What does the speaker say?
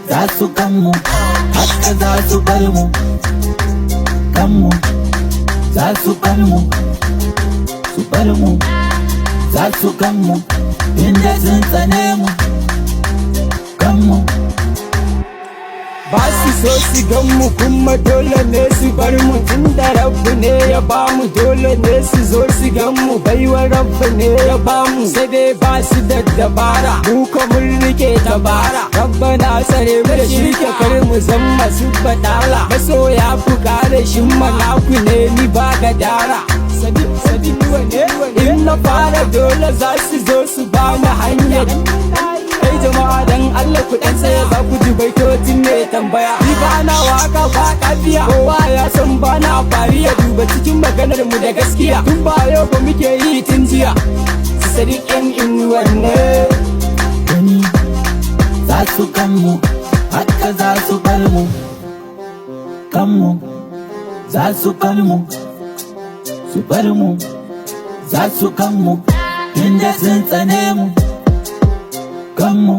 za su kanmu haka za su bar mu, kanmu za su kanmu su bar mu, za su kanmu inda sun tsane mu, kanmu ba su so su gan mu kuma dole ne su bar mu, tunda Rabbu ne ya ba mu dole ne su zo su gan mu, baiwa Rabbu ne ya ba mu sai dai ba su da dabara, mu ko mun rike tabara. Rabbana tsare mu da shirke kar mu zama su badala, masoya ku kare shin malaku ne ni ba gadara. Sadi wane in na fara dole za su zo su ba mu hanyar. Kai jama'a dan Allah ku dan tsaya za ku ji baitocin ne tambaya. Ni ba na waka ba kafiya, kowa ya san ba na fariya, duba cikin maganar mu da gaskiya, tun ba yau ba muke yi tun jiya. Sadiqin in wanne gani za su kanmu haka za su bar mu, kanmu za su kanmu su bar mu, za su kanmu inda sun tsane mu, kanmu